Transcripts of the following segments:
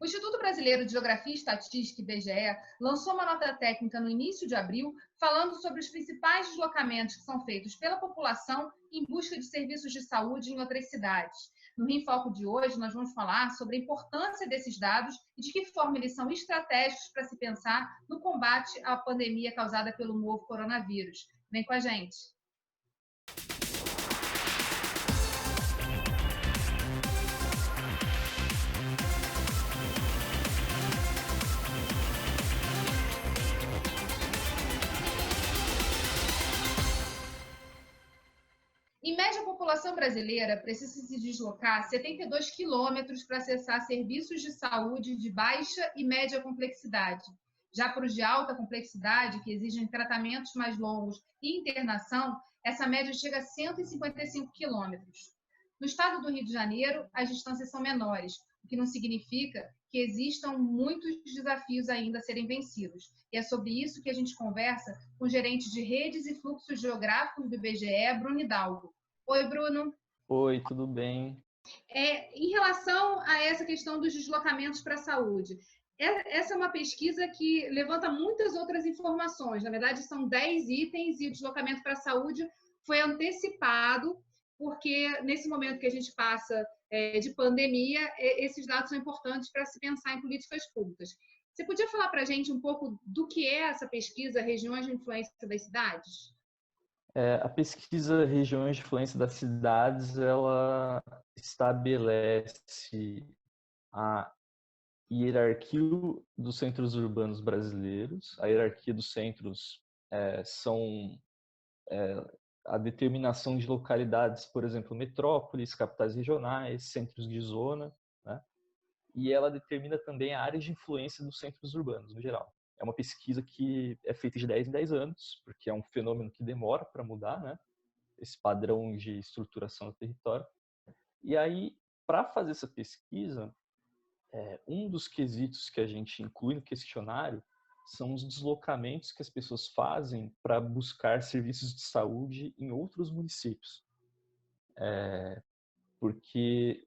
O Instituto Brasileiro de Geografia e Estatística, IBGE, lançou uma nota técnica no início de abril, falando sobre os principais deslocamentos que são feitos pela população em busca de serviços de saúde em outras cidades. No Rinfoco de hoje, nós vamos falar sobre a importância desses dados e de que forma eles são estratégicos para se pensar no combate à pandemia causada pelo novo coronavírus. Vem com a gente! Em média, a população brasileira precisa se deslocar 72 quilômetros para acessar serviços de saúde de baixa e média complexidade. Já para os de alta complexidade, que exigem tratamentos mais longos e internação, essa média chega a 155 quilômetros. No estado do Rio de Janeiro, as distâncias são menores, o que não significa que existam muitos desafios ainda a serem vencidos. E é sobre isso que a gente conversa com o gerente de redes e fluxos geográficos do IBGE, Bruno Hidalgo. Oi, Bruno. Oi, tudo bem? Em relação a essa questão dos deslocamentos para a saúde, essa é uma pesquisa que levanta muitas outras informações. Na verdade, são 10 itens e o deslocamento para a saúde foi antecipado, porque nesse momento que a gente passa de pandemia, esses dados são importantes para se pensar em políticas públicas. Você podia falar para a gente um pouco do que é essa pesquisa Regiões de Influência das Cidades? A pesquisa Regiões de Influência das Cidades, ela estabelece a hierarquia dos centros urbanos brasileiros. A hierarquia dos centros são a determinação de localidades, por exemplo, metrópoles, capitais regionais, centros de zona, né? E ela determina também a área de influência dos centros urbanos, no geral. É uma pesquisa que é feita de 10 em 10 anos, porque é um fenômeno que demora para mudar, né? Esse padrão de estruturação do território. E aí, para fazer essa pesquisa, um dos quesitos que a gente inclui no questionário são os deslocamentos que as pessoas fazem para buscar serviços de saúde em outros municípios. Porque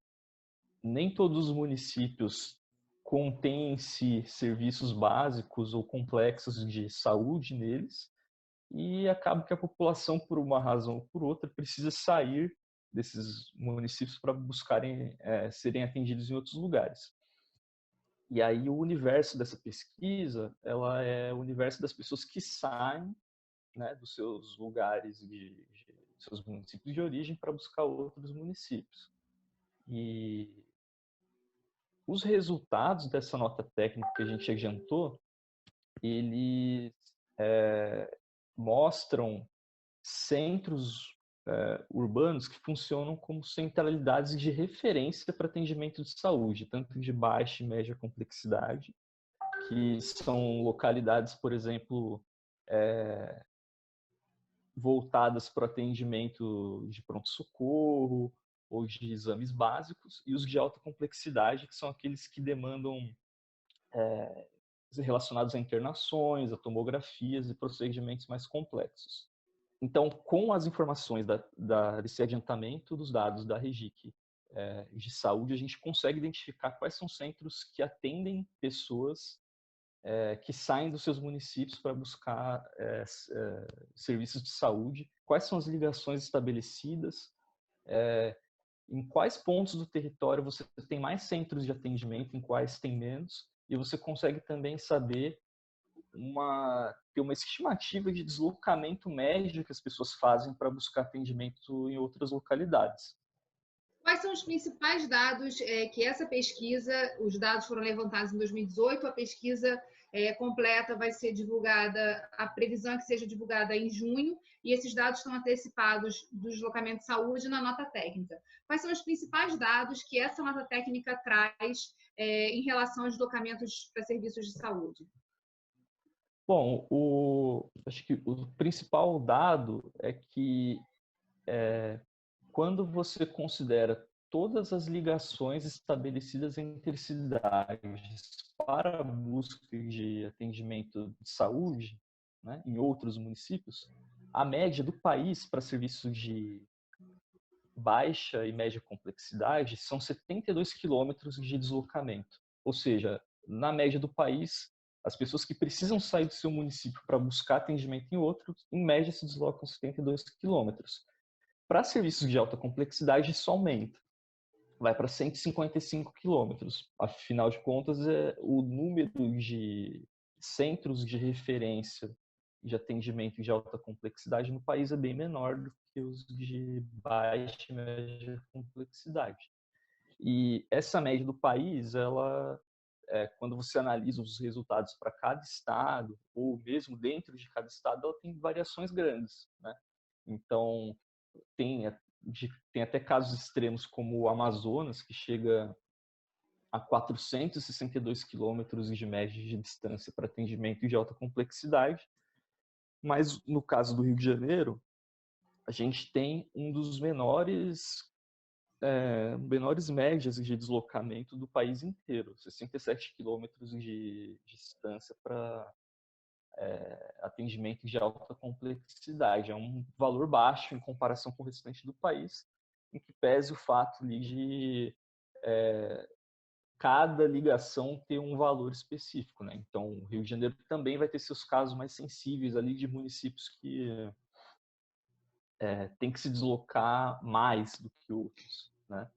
nem todos os municípios contêm em si serviços básicos ou complexos de saúde neles, e acaba que a população, por uma razão ou por outra, precisa sair desses municípios para buscarem serem atendidos em outros lugares. E aí o universo dessa pesquisa, ela é o universo das pessoas que saem, né, dos seus lugares, seus municípios de origem, para buscar outros municípios. E os resultados dessa nota técnica que a gente adiantou, eles mostram centros urbanos que funcionam como centralidades de referência para atendimento de saúde, tanto de baixa e média complexidade, que são localidades, por exemplo, voltadas para o atendimento de pronto-socorro ou de exames básicos, e os de alta complexidade, que são aqueles que demandam relacionados a internações, a tomografias e procedimentos mais complexos. Então, com as informações desse adiantamento dos dados da REGIC de saúde, a gente consegue identificar quais são os centros que atendem pessoas que saem dos seus municípios para buscar serviços de saúde, quais são as ligações estabelecidas, em quais pontos do território você tem mais centros de atendimento, em quais tem menos, e você consegue também saber ter uma estimativa de deslocamento médio que as pessoas fazem para buscar atendimento em outras localidades. Quais são os principais dados que essa pesquisa, os dados foram levantados em 2018, a pesquisa completa vai ser divulgada, a previsão é que seja divulgada em junho, e esses dados estão antecipados do deslocamento de saúde na nota técnica. Quais são os principais dados que essa nota técnica traz em relação aos deslocamentos para serviços de saúde? Bom, acho que o principal dado é que quando você considera todas as ligações estabelecidas entre cidades para a busca de atendimento de saúde, né, em outros municípios, a média do país para serviços de baixa e média complexidade são 72 quilômetros de deslocamento. Ou seja, na média do país, as pessoas que precisam sair do seu município para buscar atendimento em outro, em média se deslocam 72 quilômetros. Para serviços de alta complexidade, isso aumenta, vai para 155 quilômetros. Afinal de contas, o número de centros de referência de atendimento de alta complexidade no país é bem menor do que os de baixa e média complexidade. E essa média do país, quando você analisa os resultados para cada estado, ou mesmo dentro de cada estado, ela tem variações grandes, né? Então, tem até casos extremos como o Amazonas, que chega a 462 quilômetros de média de distância para atendimento de alta complexidade. Mas, no caso do Rio de Janeiro, a gente tem um dos menores médias de deslocamento do país inteiro, 67 quilômetros de distância para atendimento de alta complexidade. É um valor baixo em comparação com o restante do país, em que pese o fato ali de cada ligação ter um valor específico, né? Então, o Rio de Janeiro também vai ter seus casos mais sensíveis ali de municípios que tem que se deslocar mais do que outros, né?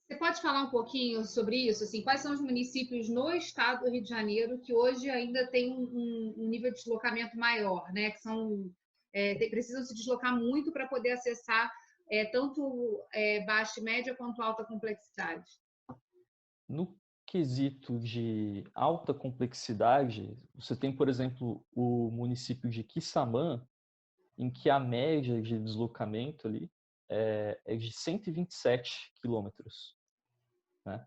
Você pode falar um pouquinho sobre isso? Assim, quais são os municípios no estado do Rio de Janeiro que hoje ainda têm um nível de deslocamento maior, né? Que precisam se deslocar muito para poder acessar tanto baixa e média quanto alta complexidade? No quesito de alta complexidade, você tem, por exemplo, o município de Quissamã, em que a média de deslocamento ali é de 127 quilômetros, né?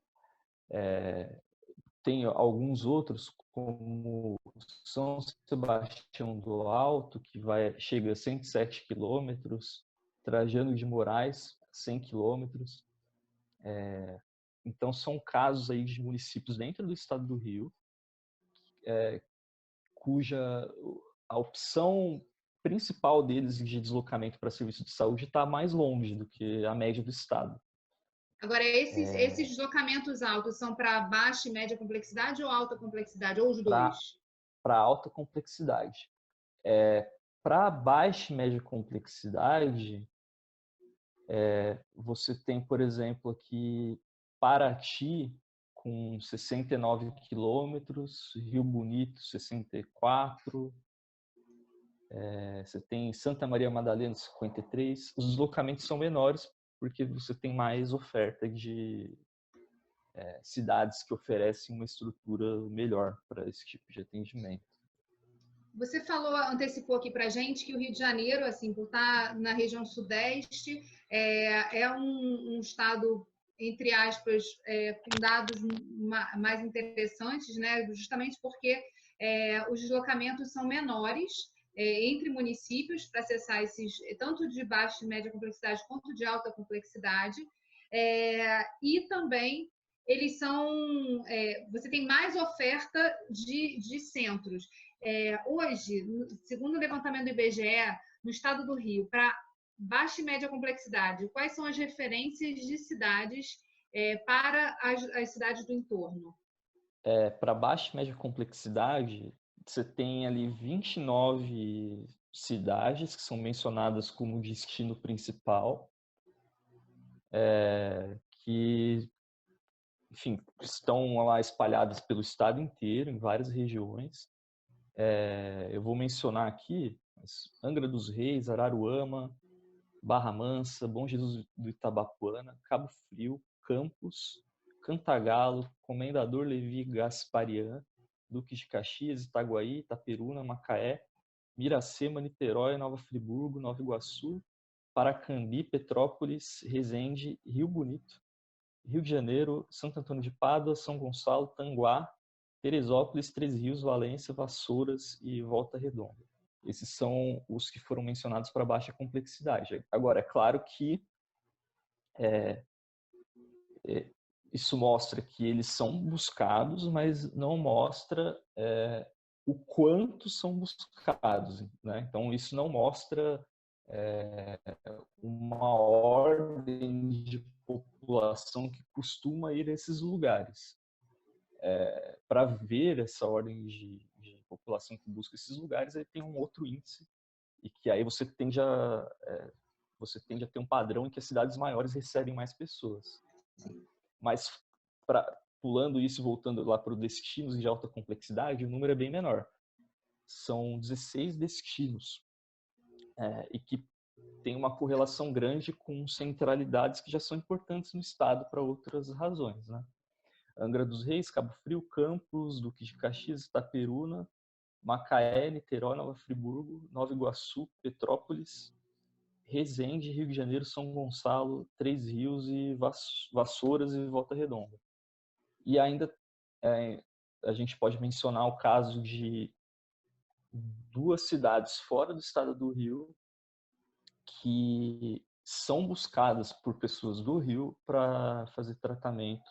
Tem alguns outros, como São Sebastião do Alto, que chega a 107 quilômetros, Trajano de Moraes, 100 quilômetros. Então, são casos aí de municípios dentro do estado do Rio, cuja a opção principal deles de deslocamento para serviço de saúde está mais longe do que a média do estado. Agora, esses deslocamentos altos são para baixa e média complexidade ou alta complexidade, ou os dois? Para alta complexidade. Para baixa e média complexidade, você tem, por exemplo, aqui Paraty, com 69 quilômetros, Rio Bonito, 64, você tem Santa Maria Madalena, 53. Os deslocamentos são menores porque você tem mais oferta de cidades que oferecem uma estrutura melhor para esse tipo de atendimento. Você antecipou aqui para a gente que o Rio de Janeiro, assim, por estar na região sudeste, é um estado, entre aspas, com dados mais interessantes, né? Justamente porque os deslocamentos são menores entre municípios para acessar esses, tanto de baixa e média complexidade quanto de alta complexidade. E também eles você tem mais oferta de centros. Hoje, segundo o levantamento do IBGE, no estado do Rio, para baixa e média complexidade, quais são as referências de cidades para as cidades do entorno? Para baixa e média complexidade, você tem ali 29 cidades que são mencionadas como destino principal, que, enfim, estão lá espalhadas pelo estado inteiro, em várias regiões. Eu vou mencionar aqui Angra dos Reis, Araruama, Barra Mansa, Bom Jesus do Itabapuana, Cabo Frio, Campos, Cantagalo, Comendador Levi Gasparian, Duque de Caxias, Itaguaí, Itaperuna, Macaé, Miracema, Niterói, Nova Friburgo, Nova Iguaçu, Paracambi, Petrópolis, Resende, Rio Bonito, Rio de Janeiro, Santo Antônio de Pádua, São Gonçalo, Tanguá, Teresópolis, Três Rios, Valência, Vassouras e Volta Redonda. Esses são os que foram mencionados para baixa complexidade. Agora, é claro que isso mostra que eles são buscados, mas não mostra o quanto são buscados, né? Então, isso não mostra uma ordem de população que costuma ir a esses lugares. para ver essa ordem de população que busca esses lugares, aí tem um outro índice, e que aí você tende a ter um padrão em que as cidades maiores recebem mais pessoas. Mas, pulando isso e voltando lá para os destinos de alta complexidade, o número é bem menor. São 16 destinos, e que tem uma correlação grande com centralidades que já são importantes no estado para outras razões, né? Angra dos Reis, Cabo Frio, Campos, Duque de Caxias, Itaperuna, Macaé, Niterói, Nova Friburgo, Nova Iguaçu, Petrópolis, Resende, Rio de Janeiro, São Gonçalo, Três Rios e Vassouras e Volta Redonda. E ainda a gente pode mencionar o caso de 2 cidades fora do estado do Rio que são buscadas por pessoas do Rio para fazer tratamento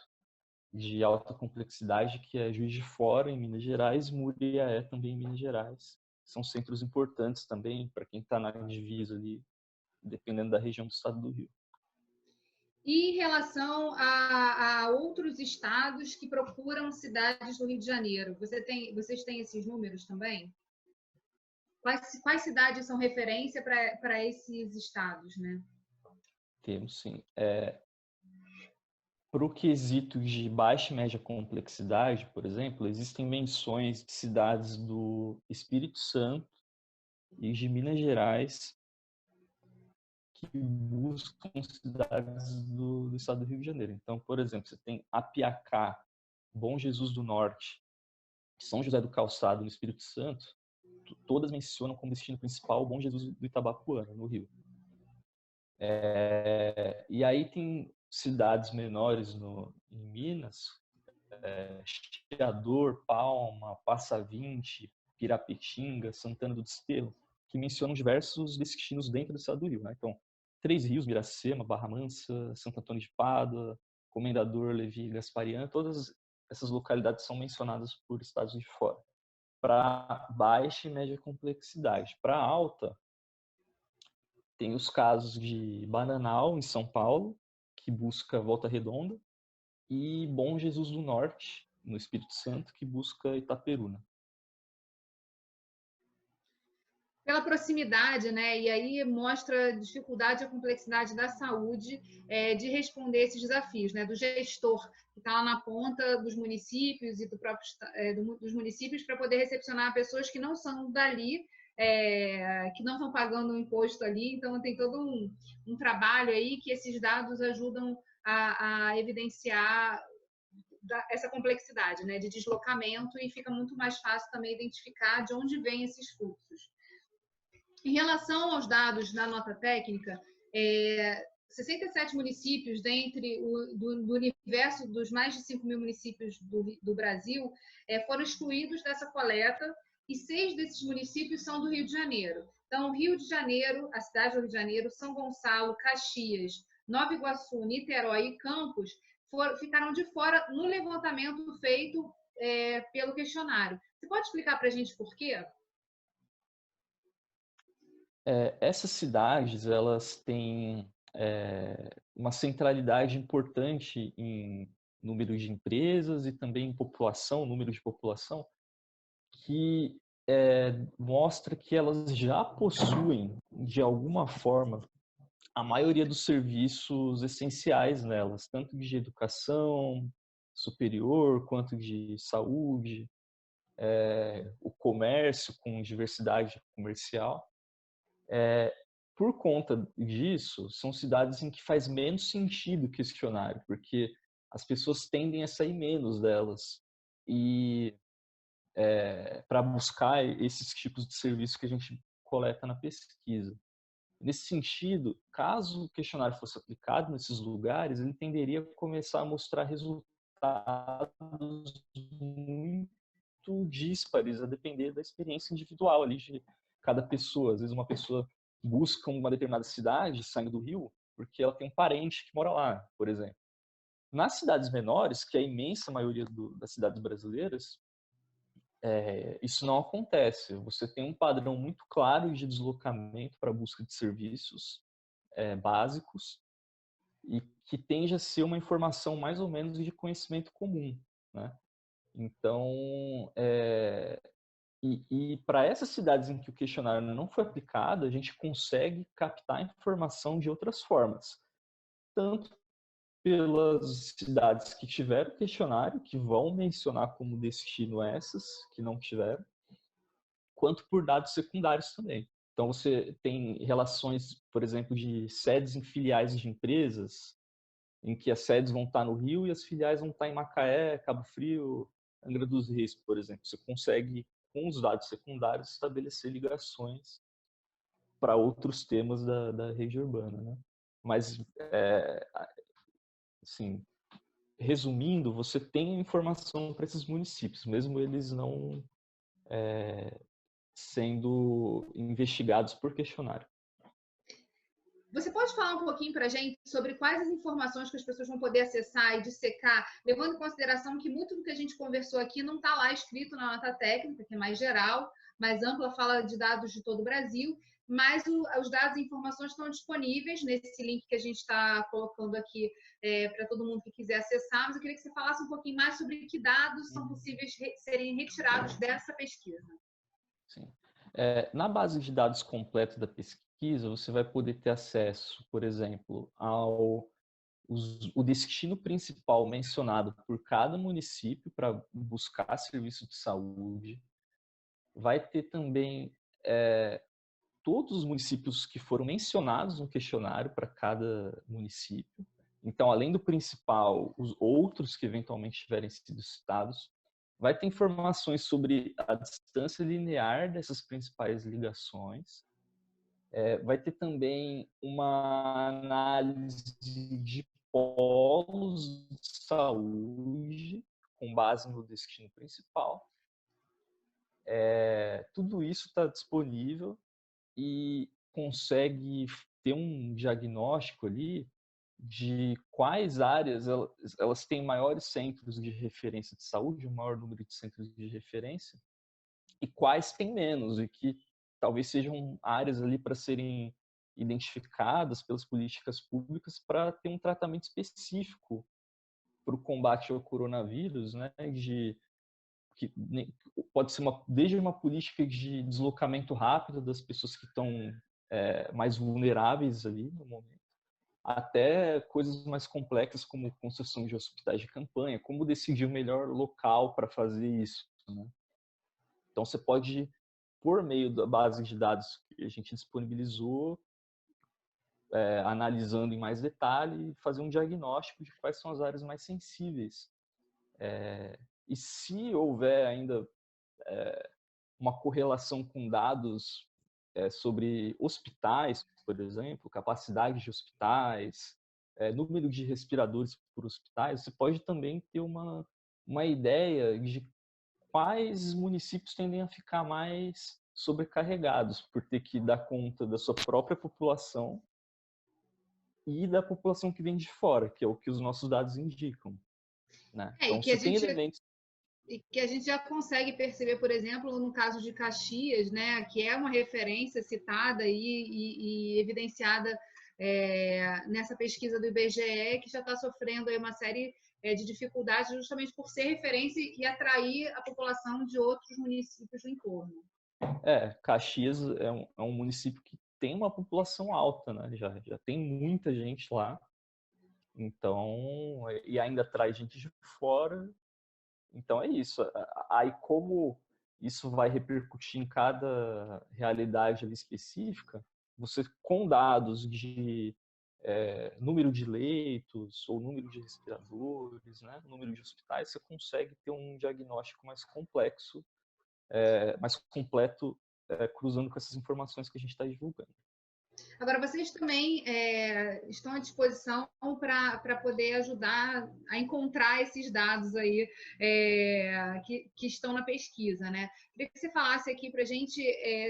de alta complexidade, que é Juiz de Fora, em Minas Gerais, e Muriaé, também em Minas Gerais. São centros importantes também para quem está na divisa ali, dependendo da região do estado do Rio. E em relação a outros estados que procuram cidades do Rio de Janeiro, vocês têm esses números também? Quais cidades são referência para esses estados, né? Temos, sim. Para o quesito de baixa e média complexidade, por exemplo, existem menções de cidades do Espírito Santo e de Minas Gerais que buscam cidades do estado do Rio de Janeiro. Então, por exemplo, você tem Apiacá, Bom Jesus do Norte, São José do Calçado, no Espírito Santo, todas mencionam como destino principal Bom Jesus do Itabapuana, no Rio. E aí tem cidades menores em Minas, Chiador, Palma, Passa 20, Pirapetinga, Santana do Desterro, que mencionam diversos destinos dentro do estado do Rio, né? Então, Três Rios, Miracema, Barra Mansa, Santo Antônio de Pádua, Comendador, Levi, Gasparian, todas essas localidades são mencionadas por estados de fora. Para baixa e média complexidade. Para alta, tem os casos de Bananal, em São Paulo, que busca Volta Redonda, e Bom Jesus do Norte, no Espírito Santo, que busca Itaperuna. Pela proximidade, né? E aí mostra a dificuldade e a complexidade da saúde de responder esses desafios, né? Do gestor que está lá na ponta dos municípios e dos municípios para poder recepcionar pessoas que não são dali, que não estão pagando o imposto ali. Então tem todo um trabalho aí que esses dados ajudam a evidenciar essa complexidade, né? De deslocamento, e fica muito mais fácil também identificar de onde vêm esses fluxos. Em relação aos dados da nota técnica, 67 municípios do universo dos mais de 5 mil municípios do Brasil foram excluídos dessa coleta, e 6 desses municípios são do Rio de Janeiro. Então, Rio de Janeiro, a cidade do Rio de Janeiro, São Gonçalo, Caxias, Nova Iguaçu, Niterói e Campos ficaram de fora no levantamento feito pelo questionário. Você pode explicar para a gente por quê? Essas cidades, elas têm uma centralidade importante em número de empresas e também em população, número de população, que mostra que elas já possuem, de alguma forma, a maioria dos serviços essenciais nelas, tanto de educação superior, quanto de saúde, o comércio com diversidade comercial. Por conta disso, são cidades em que faz menos sentido o questionário, porque as pessoas tendem a sair menos delas e para buscar esses tipos de serviços que a gente coleta na pesquisa. Nesse sentido, caso o questionário fosse aplicado nesses lugares, ele tenderia a começar a mostrar resultados muito díspares, a depender da experiência individual ali de cada pessoa. Às vezes uma pessoa busca uma determinada cidade, saindo do Rio, porque ela tem um parente que mora lá, por exemplo. Nas cidades menores, que é a imensa maioria das cidades brasileiras, isso não acontece. Você tem um padrão muito claro de deslocamento para a busca de serviços básicos e que tende a ser uma informação mais ou menos de conhecimento comum, né? Então, e para essas cidades em que o questionário não foi aplicado, a gente consegue captar informação de outras formas. Tanto pelas cidades que tiveram questionário, que vão mencionar como destino essas que não tiveram, quanto por dados secundários também. Então, você tem relações, por exemplo, de sedes em filiais de empresas, em que as sedes vão estar no Rio e as filiais vão estar em Macaé, Cabo Frio, Angra dos Reis, por exemplo. Você consegue, com os dados secundários, estabelecer ligações para outros temas da rede urbana, né? Mas, assim, resumindo, você tem informação para esses municípios, mesmo eles não sendo investigados por questionário. Você pode falar um pouquinho para a gente sobre quais as informações que as pessoas vão poder acessar e dissecar, levando em consideração que muito do que a gente conversou aqui não está lá escrito na nota técnica, que é mais geral, mais ampla, fala de dados de todo o Brasil, mas os dados e informações estão disponíveis nesse link que a gente está colocando aqui para todo mundo que quiser acessar, mas eu queria que você falasse um pouquinho mais sobre que dados são possíveis serem retirados dessa pesquisa. Sim. Na base de dados completa da pesquisa, você vai poder ter acesso, por exemplo, o destino principal mencionado por cada município para buscar serviço de saúde. Vai ter também todos os municípios que foram mencionados no questionário para cada município. Então, além do principal, os outros que eventualmente tiverem sido citados. Vai ter informações sobre a distância linear dessas principais ligações. Vai ter também uma análise de polos de saúde com base no destino principal. Tudo isso está disponível e consegue ter um diagnóstico ali de quais áreas elas têm maiores centros de referência de saúde, um maior número de centros de referência, e quais têm menos, e que talvez sejam áreas ali para serem identificadas pelas políticas públicas para ter um tratamento específico para o combate ao coronavírus, né? Que pode ser desde uma política de deslocamento rápido das pessoas que estão mais vulneráveis ali no momento, até coisas mais complexas como construção de hospitais de campanha, como decidir o melhor local para fazer isso, né? Então você pode, por meio da base de dados que a gente disponibilizou, analisando em mais detalhe, fazer um diagnóstico de quais são as áreas mais sensíveis. E se houver ainda uma correlação com dados sobre hospitais, por exemplo, capacidade de hospitais, número de respiradores por hospitais, você pode também ter uma ideia de quais municípios tendem a ficar mais sobrecarregados por ter que dar conta da sua própria população e da população que vem de fora, que é o que os nossos dados indicam, né? E Então, que a você tem gente elementos. E que a gente já consegue perceber, por exemplo, no caso de Caxias, né, que é uma referência citada e evidenciada nessa pesquisa do IBGE, que já está sofrendo aí uma série de dificuldades justamente por ser referência e atrair a população de outros municípios do entorno. Caxias é um município que tem uma população alta, né? Já tem muita gente lá. Então, e ainda traz gente de fora. Então é isso. Aí como isso vai repercutir em cada realidade ali específica, você com dados de número de leitos ou número de respiradores, né, número de hospitais, você consegue ter um diagnóstico mais complexo, mais completo, cruzando com essas informações que a gente está divulgando. Agora, vocês também estão à disposição para poder ajudar a encontrar esses dados aí que estão na pesquisa, né? Queria que você falasse aqui para a gente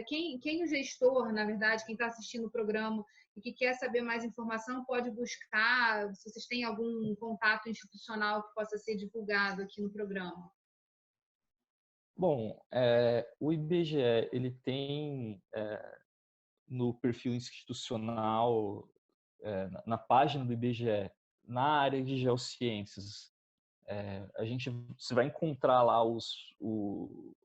quem o gestor, na verdade, quem está assistindo o programa e que quer saber mais informação, pode buscar, se vocês têm algum contato institucional que possa ser divulgado aqui no programa. Bom, o IBGE ele tem no perfil institucional, na página do IBGE, na área de geociências, Você vai encontrar lá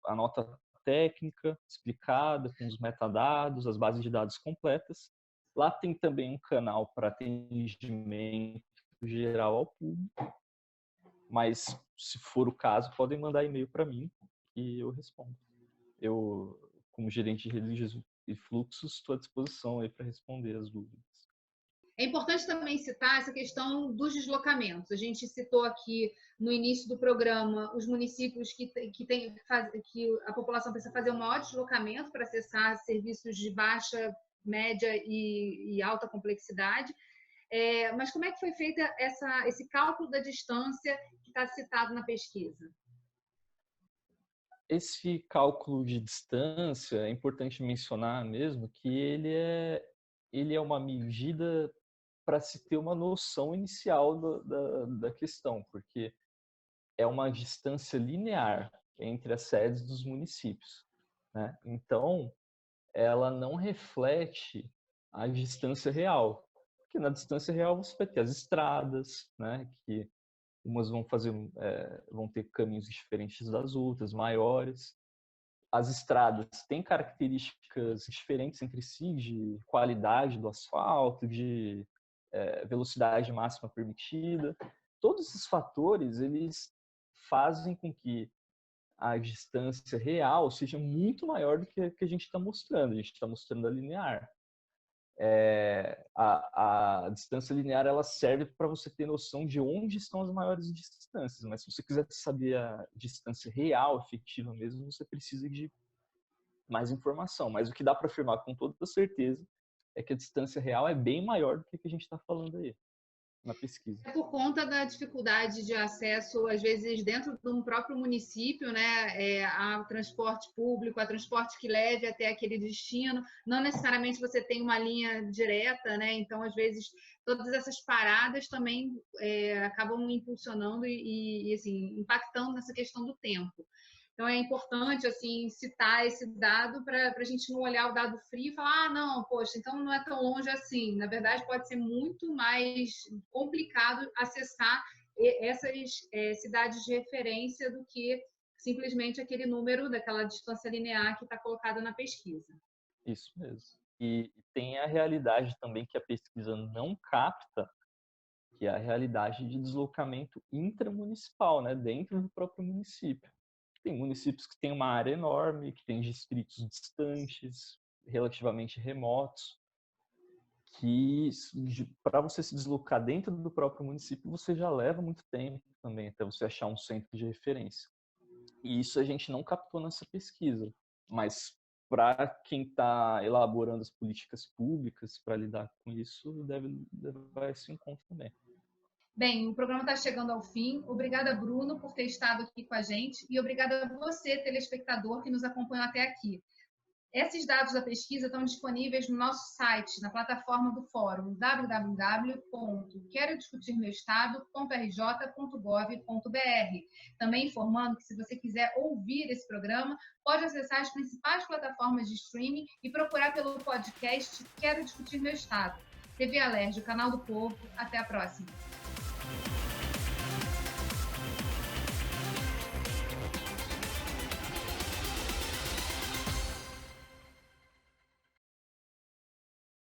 a nota técnica explicada, com os metadados, as bases de dados completas. Lá tem também um canal para atendimento geral ao público, mas se for o caso, podem mandar e-mail para mim e eu respondo. Eu, como gerente de redes e fluxos, estou à disposição para responder as dúvidas. É importante também citar essa questão dos deslocamentos. A gente citou aqui no início do programa os municípios que a população precisa fazer um maior deslocamento para acessar serviços de baixa, média e alta complexidade. Mas como é que foi feito esse cálculo da distância que está citado na pesquisa? Esse cálculo de distância, é importante mencionar mesmo que ele é uma medida para se ter uma noção inicial da questão, porque é uma distância linear entre as sedes dos municípios, né? Então, ela não reflete a distância real, porque na distância real você vai ter as estradas, né? Que umas vão ter caminhos diferentes das outras, maiores. As estradas têm características diferentes entre si, de qualidade do asfalto, de velocidade máxima permitida. Todos esses fatores, eles fazem com que a distância real seja muito maior do que a gente está mostrando. A gente está mostrando a linear. A distância linear ela serve para você ter noção de onde estão as maiores distâncias, mas se você quiser saber a distância real, efetiva mesmo, você precisa de mais informação. Mas o que dá para afirmar com toda certeza é que a distância real é bem maior do que a gente está falando aí na pesquisa. É por conta da dificuldade de acesso, às vezes, dentro de um próprio município, né, a transporte público, a transporte que leve até aquele destino. Não necessariamente você tem uma linha direta, né? Então, às vezes, todas essas paradas também acabam impulsionando e assim, impactando nessa questão do tempo. Então, é importante assim, citar esse dado para a gente não olhar o dado frio e falar, não, poxa, então não é tão longe assim. Na verdade, pode ser muito mais complicado acessar essas cidades de referência do que simplesmente aquele número daquela distância linear que está colocada na pesquisa. Isso mesmo. E tem a realidade também que a pesquisa não capta, que é a realidade de deslocamento intramunicipal, né, dentro do próprio município. Tem municípios que têm uma área enorme, que têm distritos distantes, relativamente remotos, que para você se deslocar dentro do próprio município, você já leva muito tempo também, até você achar um centro de referência. E isso a gente não captou nessa pesquisa, mas para quem está elaborando as políticas públicas para lidar com isso, deve levar isso em conta também. Bem, o programa está chegando ao fim. Obrigada, Bruno, por ter estado aqui com a gente e obrigada a você, telespectador, que nos acompanhou até aqui. Esses dados da pesquisa estão disponíveis no nosso site, na plataforma do fórum www.querodiscutirmeuestado.rj.gov.br. Também informando que, se você quiser ouvir esse programa, pode acessar as principais plataformas de streaming e procurar pelo podcast Quero Discutir Meu Estado. TV Alerj, o canal do povo. Até a próxima.